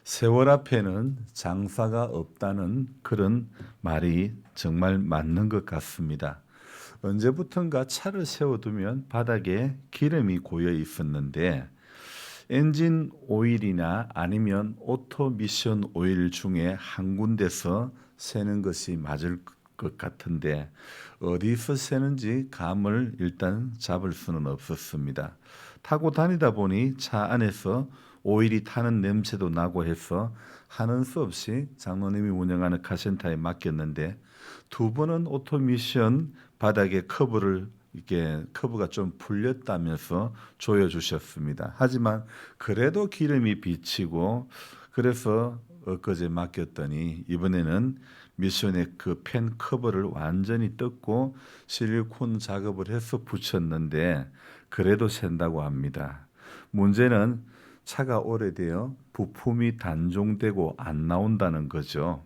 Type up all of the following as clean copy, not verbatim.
세월 앞에는 장사가 없다는 그런 말이 정말 맞는 것 같습니다. 언제부턴가 차를 세워두면 바닥에 기름이 고여 있었는데 엔진 오일이나 아니면 오토미션 오일 중에 한 군데서 새는 것이 맞을 것 같은데 어디서 새는지 감을 일단 잡을 수는 없었습니다. 타고 다니다 보니 차 안에서 오일이 타는 냄새도 나고 해서 하는 수 없이 장로님이 운영하는 카센터에 맡겼는데 두 번은 오토미션 바닥에 커브를 이렇게 커브가 좀 풀렸다면서 조여주셨습니다. 하지만 그래도 기름이 비치고 그래서 엊그제 맡겼더니 이번에는 미션의 그 펜 커버를 완전히 뜯고 실리콘 작업을 해서 붙였는데 그래도 샌다고 합니다. 문제는 차가 오래되어 부품이 단종되고 안 나온다는 거죠.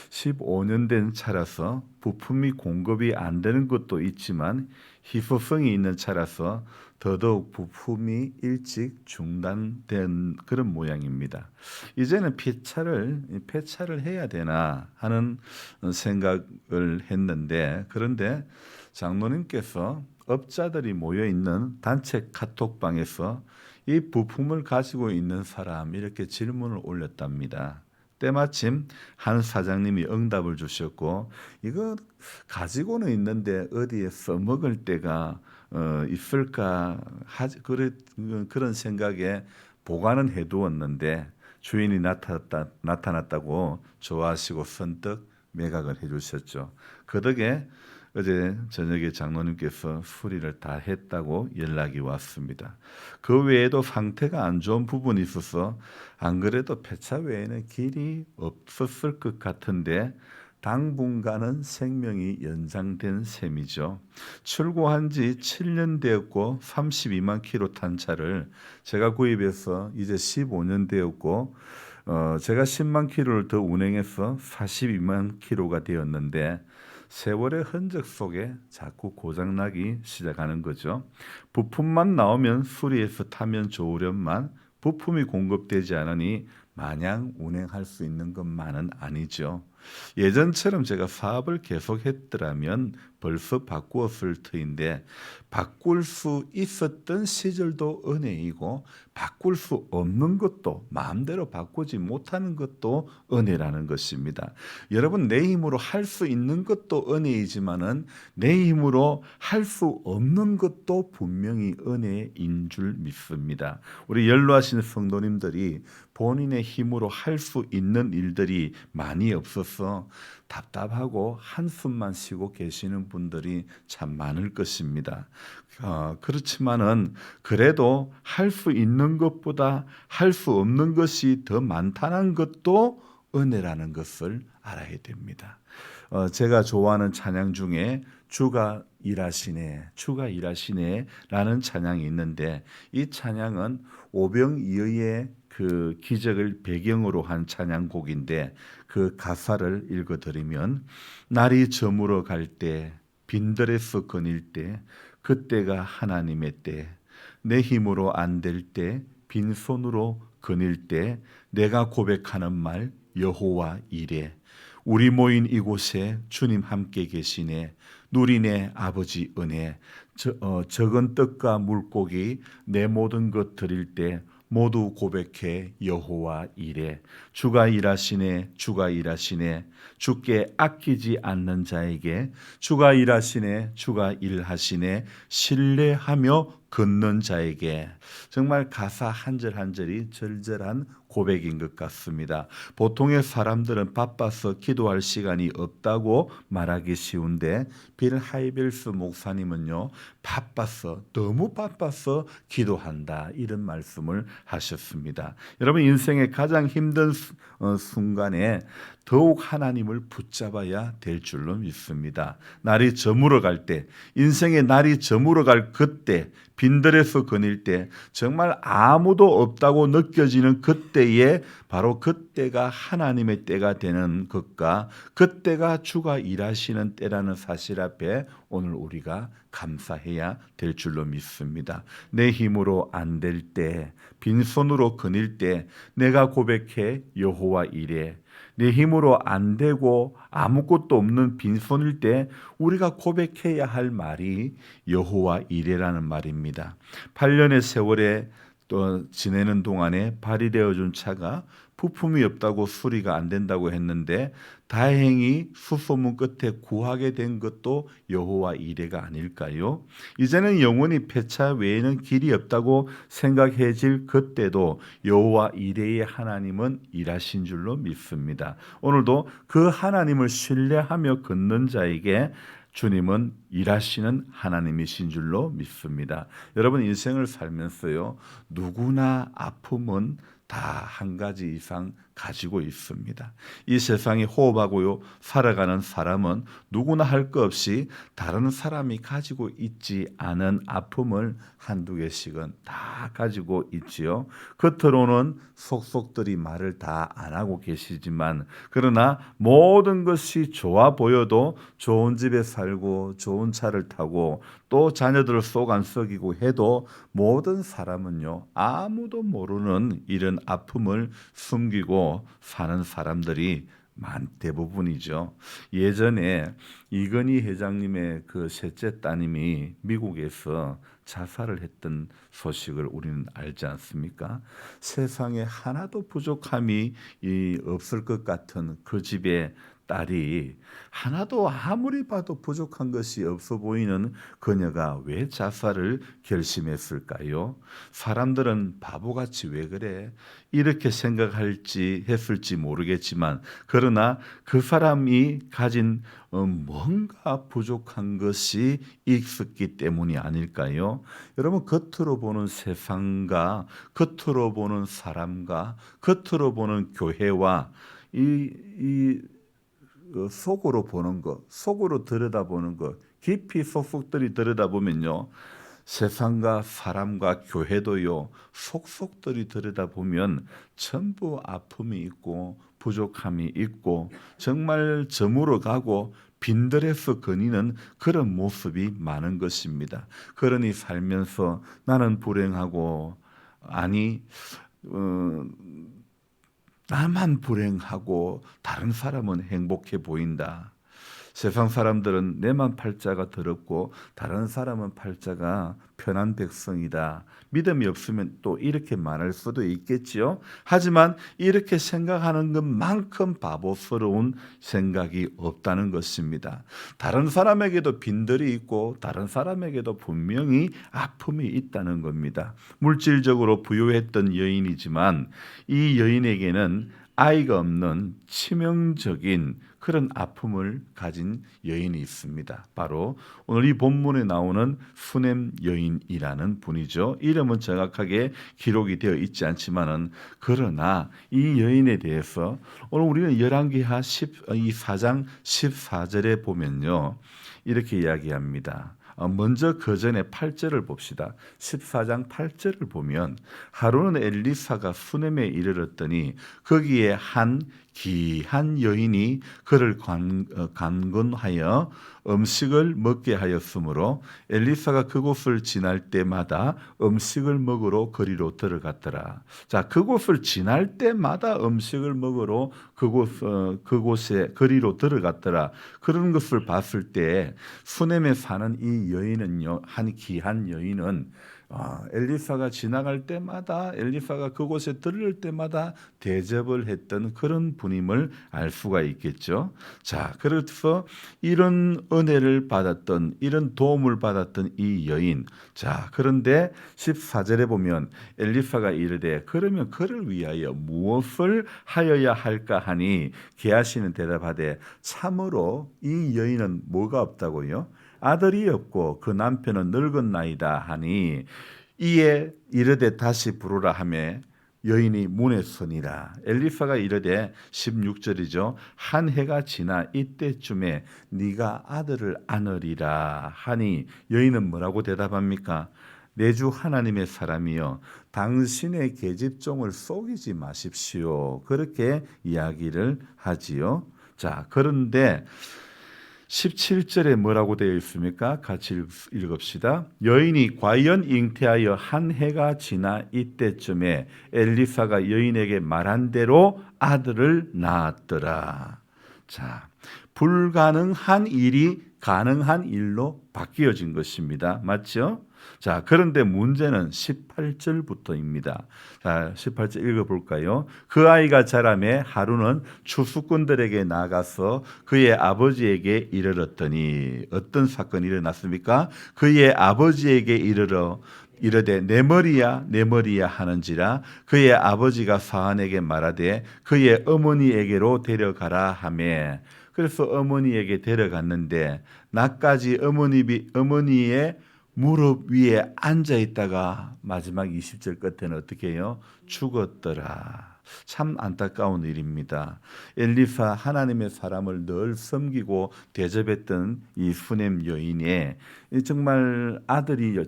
15년 된 차라서 부품이 공급이 안 되는 것도 있지만 희소성이 있는 차라서 더더욱 부품이 일찍 중단된 그런 모양입니다. 이제는 폐차를 해야 되나 하는 생각을 했는데 그런데 장로님께서 업자들이 모여 있는 단체 카톡방에서 이 부품을 가지고 있는 사람 이렇게 질문을 올렸답니다. 때마침 한 사장님이 응답을 주셨고 이거 가지고는 있는데 어디에 써먹을 때가 있을까 그런 생각에 보관은 해두었는데 주인이 나타났다고 좋아하시고 선뜻 매각을 해주셨죠. 그 덕에 어제 저녁에 장로님께서 수리를 다 했다고 연락이 왔습니다. 그 외에도 상태가 안 좋은 부분이 있어서 안 그래도 폐차 외에는 길이 없었을 것 같은데 당분간은 생명이 연장된 셈이죠. 출고한 지 7년 되었고 32만 킬로 탄 차를 제가 구입해서 이제 15년 되었고 제가 10만 킬로를 더 운행해서 42만 킬로가 되었는데 세월의 흔적 속에 자꾸 고장나기 시작하는 거죠. 부품만 나오면 수리해서 타면 좋으련만 부품이 공급되지 않으니 마냥 운행할 수 있는 것만은 아니죠. 예전처럼 제가 사업을 계속했더라면 벌써 바꾸었을 터인데 바꿀 수 있었던 시절도 은혜이고 바꿀 수 없는 것도 마음대로 바꾸지 못하는 것도 은혜라는 것입니다. 여러분 내 힘으로 할 수 있는 것도 은혜이지만은 내 힘으로 할 수 없는 것도 분명히 은혜인 줄 믿습니다. 우리 연로하신 성도님들이 본인의 힘으로 할 수 있는 일들이 많이 없어서 답답하고 한숨만 쉬고 계시는 분들이 참 많을 것입니다. 그렇지만은 그래도 할 수 있는 것보다 할 수 없는 것이 더 많다는 것도 은혜라는 것을 알아야 됩니다. 제가 좋아하는 찬양 중에 주가 일하시네라는 찬양이 있는데 이 찬양은 오병이어의 그 기적을 배경으로 한 찬양곡인데 그 가사를 읽어드리면 날이 저물어 갈 때 빈들에서 거닐 때 그때가 하나님의 때 내 힘으로 안 될 때 빈손으로 거닐 때 내가 고백하는 말 여호와 이래 우리 모인 이곳에 주님 함께 계시네 누리네 아버지 은혜 적은 떡과 물고기 내 모든 것 드릴 때 모두 고백해 여호와 이래 주가 일하시네 주가 일하시네 주께 아끼지 않는 자에게 주가 일하시네 주가 일하시네 신뢰하며 걷는 자에게 정말 가사 한 절 한 절이 절절한 고백인 것 같습니다. 보통의 사람들은 바빠서 기도할 시간이 없다고 말하기 쉬운데 빌 하이벨스 목사님은요 너무 바빠서 기도한다 이런 말씀을 하셨습니다. 여러분 인생의 가장 힘든 순간에 더욱 하나님을 붙잡아야 될 줄로 믿습니다. 날이 저물어 갈 때, 인생의 날이 저물어 갈 그때, 빈들에서 거닐 때, 정말 아무도 없다고 느껴지는 그때에 바로 그때가 하나님의 때가 되는 것과 그때가 주가 일하시는 때라는 사실 앞에 오늘 우리가 감사해야 될 줄로 믿습니다. 내 힘으로 안 될 때, 빈손으로 거닐 때 내가 고백해 여호와 이래. 내 힘으로 안 되고 아무것도 없는 빈손일 때 우리가 고백해야 할 말이 여호와 이래라는 말입니다. 8년의 세월에 또 지내는 동안에 발휘되어 준 차가 부품이 없다고 수리가 안 된다고 했는데 다행히 수소문 끝에 구하게 된 것도 여호와 이레가 아닐까요? 이제는 영원히 폐차 외에는 길이 없다고 생각해질 그때도 여호와 이레의 하나님은 일하신 줄로 믿습니다. 오늘도 그 하나님을 신뢰하며 걷는 자에게 주님은 일하시는 하나님이신 줄로 믿습니다. 여러분 인생을 살면서요, 누구나 아픔은 다 한 가지 이상 가지고 있습니다. 이 세상에 호흡하고 살아가는 사람은 누구나 할 것 없이 다른 사람이 가지고 있지 않은 아픔을 한두 개씩은 다 가지고 있지요. 겉으로는 속속들이 말을 다 안 하고 계시지만 그러나 모든 것이 좋아 보여도 좋은 집에 살고 좋은 차를 타고 또 자녀들을 속 안 썩이고 해도 모든 사람은요, 아무도 모르는 이런 아픔을 숨기고 사는 사람들이 대부분이죠. 예전에 이건희 회장님의 그 셋째 따님이 미국에서 자살을 했던 소식을 우리는 알지 않습니까? 세상에 하나도 부족함이 없을 것 같은 그 집의 딸이 하나도 아무리 봐도 부족한 것이 없어 보이는 그녀가 왜 자살을 결심했을까요? 사람들은 바보같이 왜 그래? 이렇게 생각할지 했을지 모르겠지만 그러나 그 사람이 가진 뭔가 부족한 것이 있었기 때문이 아닐까요? 여러분 겉으로 보는 세상과 겉으로 보는 사람과 겉으로 보는 교회와 이 속으로 보는 것, 속으로 들여다보는 것, 깊이 속속들이 들여다보면요, 세상과 사람과 교회도요, 속속들이 들여다보면 전부 아픔이 있고 부족함이 있고 정말 저물어 가고 빈들에서 거니는 그런 모습이 많은 것입니다. 그러니 살면서 나는 불행하고 아니 나만 불행하고 다른 사람은 행복해 보인다. 세상 사람들은 내만 팔자가 더럽고 다른 사람은 팔자가 편한 백성이다. 믿음이 없으면 또 이렇게 말할 수도 있겠지요. 하지만 이렇게 생각하는 것만큼 바보스러운 생각이 없다는 것입니다. 다른 사람에게도 빈들이 있고 다른 사람에게도 분명히 아픔이 있다는 겁니다. 물질적으로 부유했던 여인이지만 이 여인에게는 아이가 없는 치명적인 그런 아픔을 가진 여인이 있습니다. 바로 오늘 이 본문에 나오는 수넴 여인이라는 분이죠. 이름은 정확하게 기록이 되어 있지 않지만은 그러나 이 여인에 대해서 오늘 우리는 열왕기하 4장 14절에 보면요. 이렇게 이야기합니다. 먼저 그 전에 8절을 봅시다. 14장 8절을 보면 하루는 엘리사가 수넴에 이르렀더니 거기에 한 귀한 여인이 그를 간건하여 음식을 먹게 하였으므로 엘리사가 그곳을 지날 때마다 음식을 먹으러 거리로 들어갔더라. 자, 그곳을 지날 때마다 음식을 먹으러 그곳에 거리로 들어갔더라. 그런 것을 봤을 때 수넴에 사는 이 여인은요, 한 귀한 여인은 엘리사가 지나갈 때마다 엘리사가 그곳에 들를 때마다 대접을 했던 그런 분임을 알 수가 있겠죠. 자, 그래서 이런 은혜를 받았던 이런 도움을 받았던 이 여인. 자, 그런데 14절에 보면 엘리사가 이르되 그러면 그를 위하여 무엇을 하여야 할까 하니 게하시는 대답하되 참으로 이 여인은 뭐가 없다고요? 아들이 없고 그 남편은 늙은 나이다 하니 이에 이르되 다시 부르라 하매 여인이 문에 서니라. 엘리사가 이르되 16절이죠. 한 해가 지나 이때쯤에 네가 아들을 안으리라 하니 여인은 뭐라고 대답합니까? 내 주 하나님의 사람이여 당신의 계집종을 속이지 마십시오. 그렇게 이야기를 하지요. 자, 그런데 17절에 뭐라고 되어 있습니까? 같이 읽읍시다. 여인이 과연 잉태하여 한 해가 지나 이때쯤에 엘리사가 여인에게 말한 대로 아들을 낳았더라. 자, 불가능한 일이 가능한 일로 바뀌어진 것입니다. 맞죠? 자, 그런데 문제는 18절부터입니다. 자, 18절 읽어볼까요? 그 아이가 자라매 하루는 추수꾼들에게 나가서 그의 아버지에게 이르렀더니 어떤 사건이 일어났습니까? 그의 아버지에게 이르되 내 머리야 내 머리야 하는지라 그의 아버지가 사안에게 말하되 그의 어머니에게로 데려가라 하매 그래서 어머니에게 데려갔는데 나까지 어머니의 무릎 위에 앉아 있다가 마지막 20절 끝에는 어떻게 해요? 죽었더라. 참 안타까운 일입니다. 엘리사 하나님의 사람을 늘 섬기고 대접했던 이 수넴 여인의 정말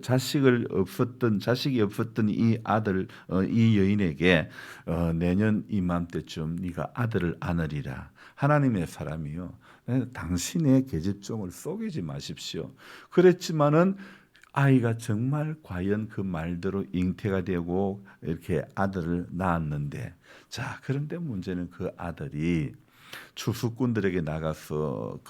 자식이 없었던 이 아들 이 여인에게 내년 이맘때쯤 네가 아들을 안으리라. 하나님의 사람이요. 당신의 계집종을 속이지 마십시오. 그랬지만은 아이가 정말 과연 그 말대로 잉태가 되고 이렇게 아들을 낳았는데 자, 그런데 문제는 그 아들이 추수꾼들에게 나가서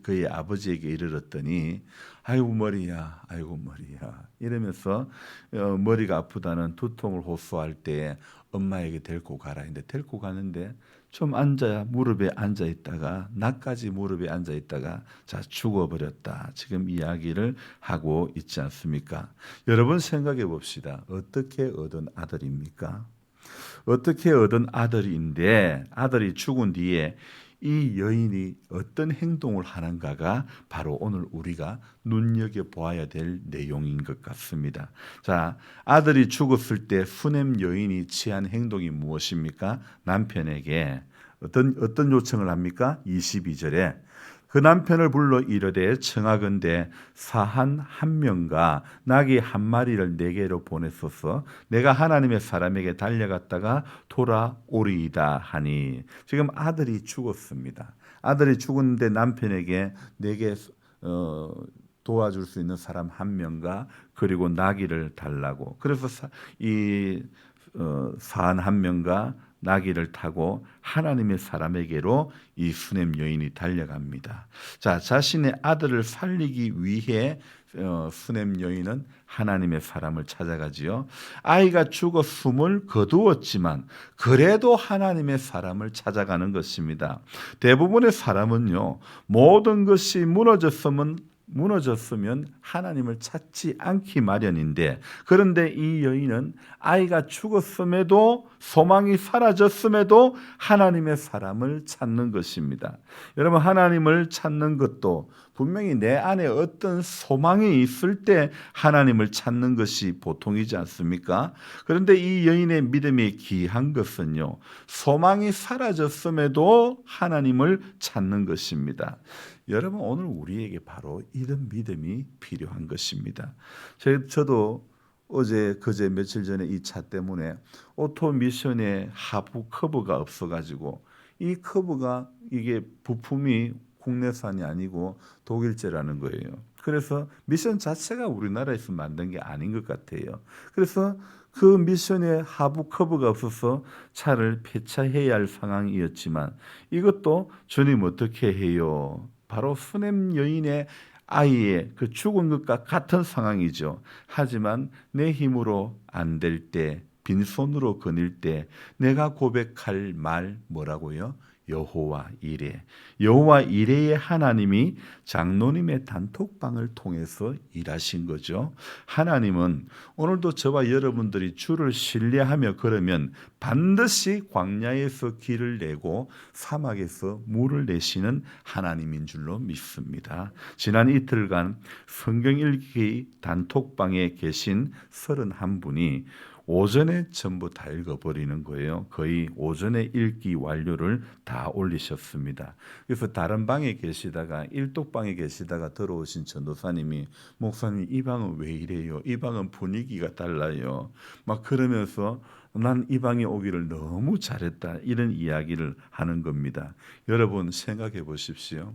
그의 아버지에게 이르렀더니 아이고 머리야 아이고 머리야 이러면서 머리가 아프다는 두통을 호소할 때 엄마에게 데리고 가라 했는데 데리고 가는데 좀 무릎에 앉아 있다가 나까지 무릎에 앉아 있다가 자 죽어버렸다. 지금 이야기를 하고 있지 않습니까? 여러분 생각해 봅시다. 어떻게 얻은 아들입니까? 어떻게 얻은 아들인데 아들이 죽은 뒤에 이 여인이 어떤 행동을 하는가가 바로 오늘 우리가 눈여겨보아야 될 내용인 것 같습니다. 자, 아들이 죽었을 때 수넴 여인이 취한 행동이 무엇입니까? 남편에게 어떤 요청을 합니까? 22절에 그 남편을 불러 이르되 청하건대 사한 한 명과 나귀 한 마리를 내게로 보내소서 내가 하나님의 사람에게 달려갔다가 돌아오리이다 하니 지금 아들이 죽었습니다. 아들이 죽었는데 남편에게 내게 도와줄 수 있는 사람 한 명과 그리고 나귀를 달라고 그래서 사한 한 명과 나귀를 타고 하나님의 사람에게로 이 수넴 여인이 달려갑니다. 자, 자신의 아들을 살리기 위해 수넴 여인은 하나님의 사람을 찾아가지요. 아이가 죽어 숨을 거두었지만 그래도 하나님의 사람을 찾아가는 것입니다. 대부분의 사람은요, 모든 것이 무너졌으면 하나님을 찾지 않기 마련인데 그런데 이 여인은 아이가 죽었음에도 소망이 사라졌음에도 하나님의 사람을 찾는 것입니다. 여러분 하나님을 찾는 것도 분명히 내 안에 어떤 소망이 있을 때 하나님을 찾는 것이 보통이지 않습니까? 그런데 이 여인의 믿음이 귀한 것은요, 소망이 사라졌음에도 하나님을 찾는 것입니다. 여러분 오늘 우리에게 바로 이런 믿음이 필요한 것입니다. 저도 그제 며칠 전에 이 차 때문에 오토 미션에 하부 커브가 없어가지고 이 커브가 이게 부품이 국내산이 아니고 독일제라는 거예요. 그래서 미션 자체가 우리나라에서 만든 게 아닌 것 같아요. 그래서 그 미션에 하부 커브가 없어서 차를 폐차해야 할 상황이었지만 이것도 주님 어떻게 해요? 바로 수넴 여인의 아이의 그 죽은 것과 같은 상황이죠. 하지만 내 힘으로 안 될 때, 빈손으로 거닐 때 내가 고백할 말 뭐라고요? 여호와 이레. 여호와 이레의 하나님이 장로님의 단톡방을 통해서 일하신 거죠. 하나님은 오늘도 저와 여러분들이 주를 신뢰하며 걸으면 반드시 광야에서 길을 내고 사막에서 물을 내시는 하나님인 줄로 믿습니다. 지난 이틀간 성경 읽기 단톡방에 계신 31분이 오전에 전부 다 읽어버리는 거예요. 거의 오전에 읽기 완료를 다 올리셨습니다. 그래서 다른 방에 계시다가 일독방에 계시다가 들어오신 전도사님이 목사님 이 방은 왜 이래요? 이 방은 분위기가 달라요. 막 그러면서 난 이 방에 오기를 너무 잘했다 이런 이야기를 하는 겁니다. 여러분 생각해 보십시오.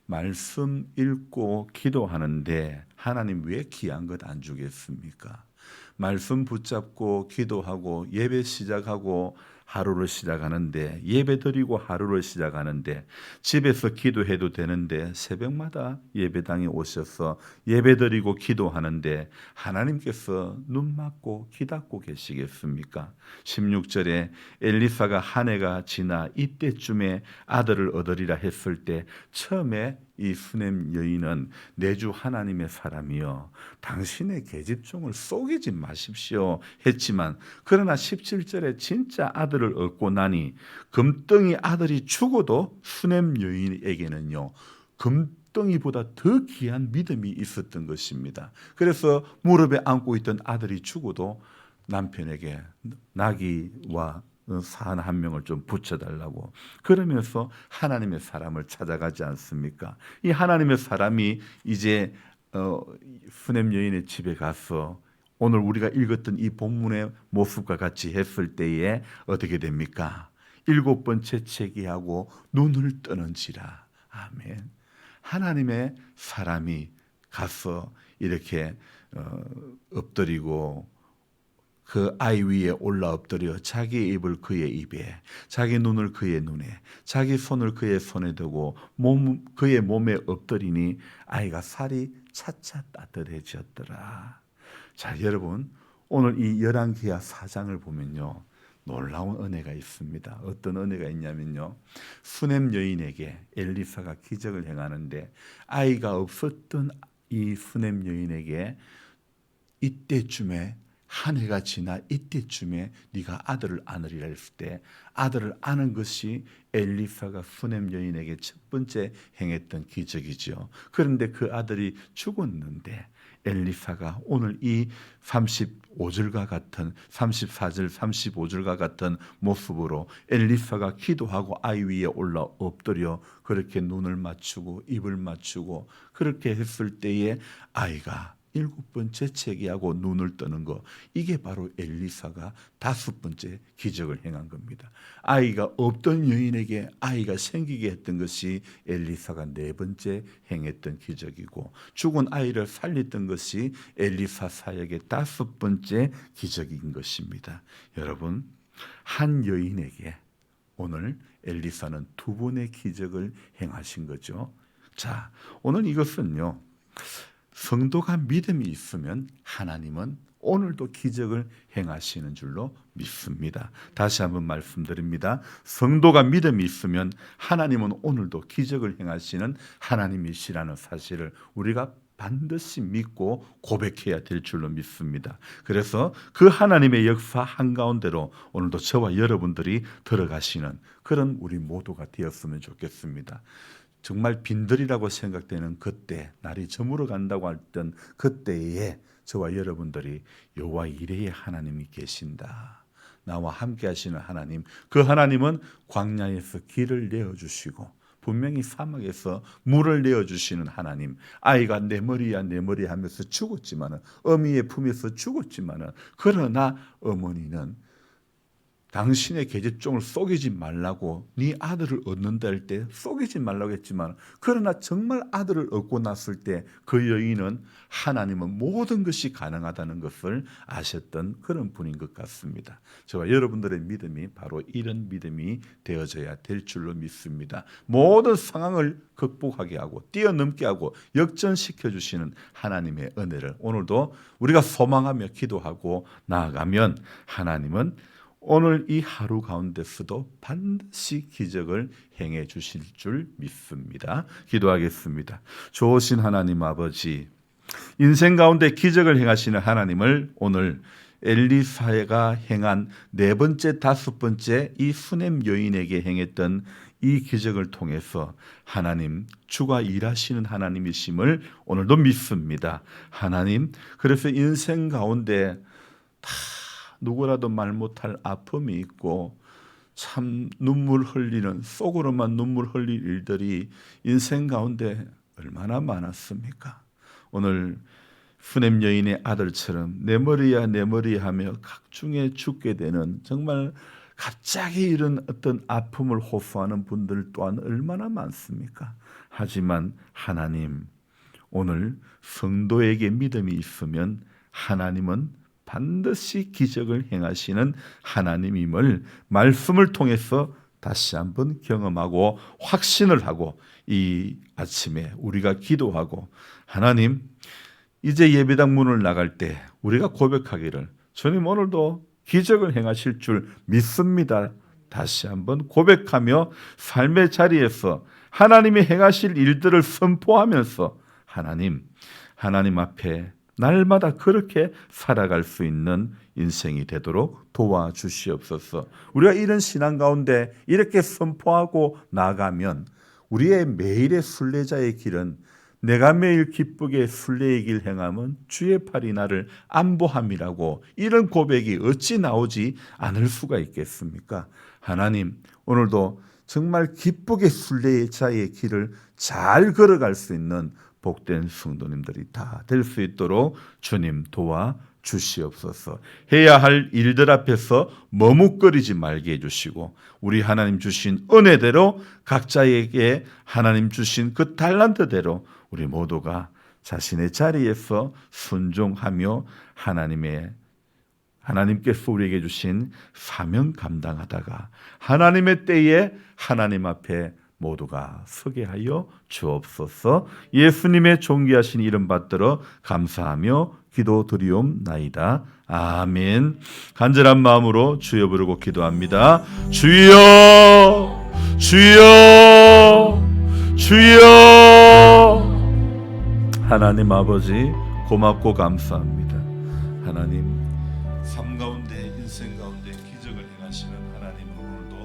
말씀 읽고 기도하는데 하나님 왜 귀한 것 안 주겠습니까? 말씀 붙잡고 기도하고 예배 시작하고 하루를 시작하는데, 예배 드리고 하루를 시작하는데, 집에서 기도해도 되는데 새벽마다 예배당에 오셔서 예배 드리고 기도하는데 하나님께서 눈 막고 귀 닫고 계시겠습니까? 16절에 엘리사가 한 해가 지나 이때쯤에 아들을 얻으리라 했을 때 처음에 이 수넴 여인은 내 주 하나님의 사람이여 당신의 계집종을 속이지 마십시오 했지만, 그러나 17절에 진짜 아들을 얻고 나니 금덩이 아들이 죽어도 수넴 여인에게는요 금덩이보다 더 귀한 믿음이 있었던 것입니다. 그래서 무릎에 안고 있던 아들이 죽어도 남편에게 나귀와 산 한 명을 좀 붙여달라고 그러면서 하나님의 사람을 찾아가지 않습니까? 이 하나님의 사람이 이제 수넴 여인의 집에 가서 오늘 우리가 읽었던 이 본문의 모습과 같이 했을 때에 어떻게 됩니까? 7번째 체기하고 눈을 뜨는지라. 아멘. 하나님의 사람이 가서 이렇게 엎드리고 그 아이 위에 올라 엎드려 자기의 입을 그의 입에, 자기 눈을 그의 눈에, 자기 손을 그의 손에 두고 그의 몸에 엎드리니 아이가 살이 차차 따뜻해졌더라. 자, 여러분, 오늘 이 열왕기하 4장을 보면요 놀라운 은혜가 있습니다. 어떤 은혜가 있냐면요, 수넴 여인에게 엘리사가 기적을 행하는데 아이가 없었던 이 수넴 여인에게 이때쯤에 한 해가 지나 이때쯤에 네가 아들을 안으리라 했을 때 아들을 안은 것이 엘리사가 수넴 여인에게 첫 번째 행했던 기적이죠. 그런데 그 아들이 죽었는데 엘리사가 오늘 이 35절과 같은 34절 35절과 같은 모습으로 엘리사가 기도하고 아이 위에 올라 엎드려 그렇게 눈을 맞추고 입을 맞추고 그렇게 했을 때에 아이가 7번째 체기하고 눈을 뜨는 거, 이게 바로 엘리사가 5번째 기적을 행한 겁니다. 아이가 없던 여인에게 아이가 생기게 했던 것이 엘리사가 4번째 행했던 기적이고, 죽은 아이를 살렸던 것이 엘리사 사역의 5번째 기적인 것입니다. 여러분, 한 여인에게 오늘 엘리사는 2번의 기적을 행하신 거죠. 자, 오늘 이것은요, 성도가 믿음이 있으면 하나님은 오늘도 기적을 행하시는 줄로 믿습니다. 다시 한번 말씀드립니다. 성도가 믿음이 있으면 하나님은 오늘도 기적을 행하시는 하나님이시라는 사실을 우리가 반드시 믿고 고백해야 될 줄로 믿습니다. 그래서 그 하나님의 역사 한가운데로 오늘도 저와 여러분들이 들어가시는 그런 우리 모두가 되었으면 좋겠습니다. 정말 빈들이라고 생각되는 그때, 날이 저물어 간다고 했던 그때에 저와 여러분들이 여호와 이레의 하나님이 계신다, 나와 함께 하시는 하나님, 그 하나님은 광야에서 길을 내어주시고 분명히 사막에서 물을 내어주시는 하나님, 아이가 내 머리야 내 머리 하면서 죽었지만은, 어미의 품에서 죽었지만은, 그러나 어머니는 당신의 계집종을 속이지 말라고, 네 아들을 얻는다 할 때 속이지 말라고 했지만, 그러나 정말 아들을 얻고 났을 때 그 여인은 하나님은 모든 것이 가능하다는 것을 아셨던 그런 분인 것 같습니다. 저와 여러분들의 믿음이 바로 이런 믿음이 되어져야 될 줄로 믿습니다. 모든 상황을 극복하게 하고 뛰어넘게 하고 역전시켜 주시는 하나님의 은혜를 오늘도 우리가 소망하며 기도하고 나아가면 하나님은 오늘 이 하루 가운데서도 반드시 기적을 행해 주실 줄 믿습니다. 기도하겠습니다. 좋으신 하나님 아버지, 인생 가운데 기적을 행하시는 하나님을 오늘 엘리사가 행한 4번째, 5번째 이 수넴 여인에게 행했던 이 기적을 통해서 하나님 주가 일하시는 하나님이심을 오늘도 믿습니다. 하나님, 그래서 인생 가운데 다 누구라도 말 못할 아픔이 있고 참 눈물 흘리는, 속으로만 눈물 흘릴 일들이 인생 가운데 얼마나 많았습니까? 오늘 수넴 여인의 아들처럼 내 머리야 내 머리 하며 각중에 죽게 되는 정말 갑자기 이런 어떤 아픔을 호소하는 분들 또한 얼마나 많습니까? 하지만 하나님, 오늘 성도에게 믿음이 있으면 하나님은 반드시 기적을 행하시는 하나님임을 말씀을 통해서 다시 한번 경험하고 확신을 하고 이 아침에 우리가 기도하고 하나님, 이제 예배당 문을 나갈 때 우리가 고백하기를 주님 오늘도 기적을 행하실 줄 믿습니다. 다시 한번 고백하며 삶의 자리에서 하나님이 행하실 일들을 선포하면서 하나님 앞에 날마다 그렇게 살아갈 수 있는 인생이 되도록 도와주시옵소서. 우리가 이런 신앙 가운데 이렇게 선포하고 나가면 우리의 매일의 순례자의 길은 내가 매일 기쁘게 순례의 길 행함은 주의 팔이 나를 안보함이라고, 이런 고백이 어찌 나오지 않을 수가 있겠습니까? 하나님, 오늘도 정말 기쁘게 순례자의 길을 잘 걸어갈 수 있는 복된 성도님들이 다 될 수 있도록 주님 도와주시옵소서. 해야 할 일들 앞에서 머뭇거리지 말게 해주시고 우리 하나님 주신 은혜대로 각자에게 하나님 주신 그 달란트대로 우리 모두가 자신의 자리에서 순종하며 하나님께서 우리에게 주신 사명 감당하다가 하나님의 때에 하나님 앞에 모두가 서게 하여 주옵소서. 예수님의 존귀하신 이름 받들어 감사하며 기도드리옵나이다. 아멘. 간절한 마음으로 주여 부르고 기도합니다. 주여, 주여, 주여. 하나님 아버지, 고맙고 감사합니다. 하나님, 삶 가운데, 인생 가운데 기적을 행하시는 하나님을 오늘도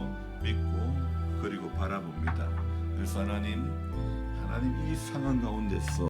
믿고 그리고 바라봅니다. 그래서 하나님 이 상황 가운데서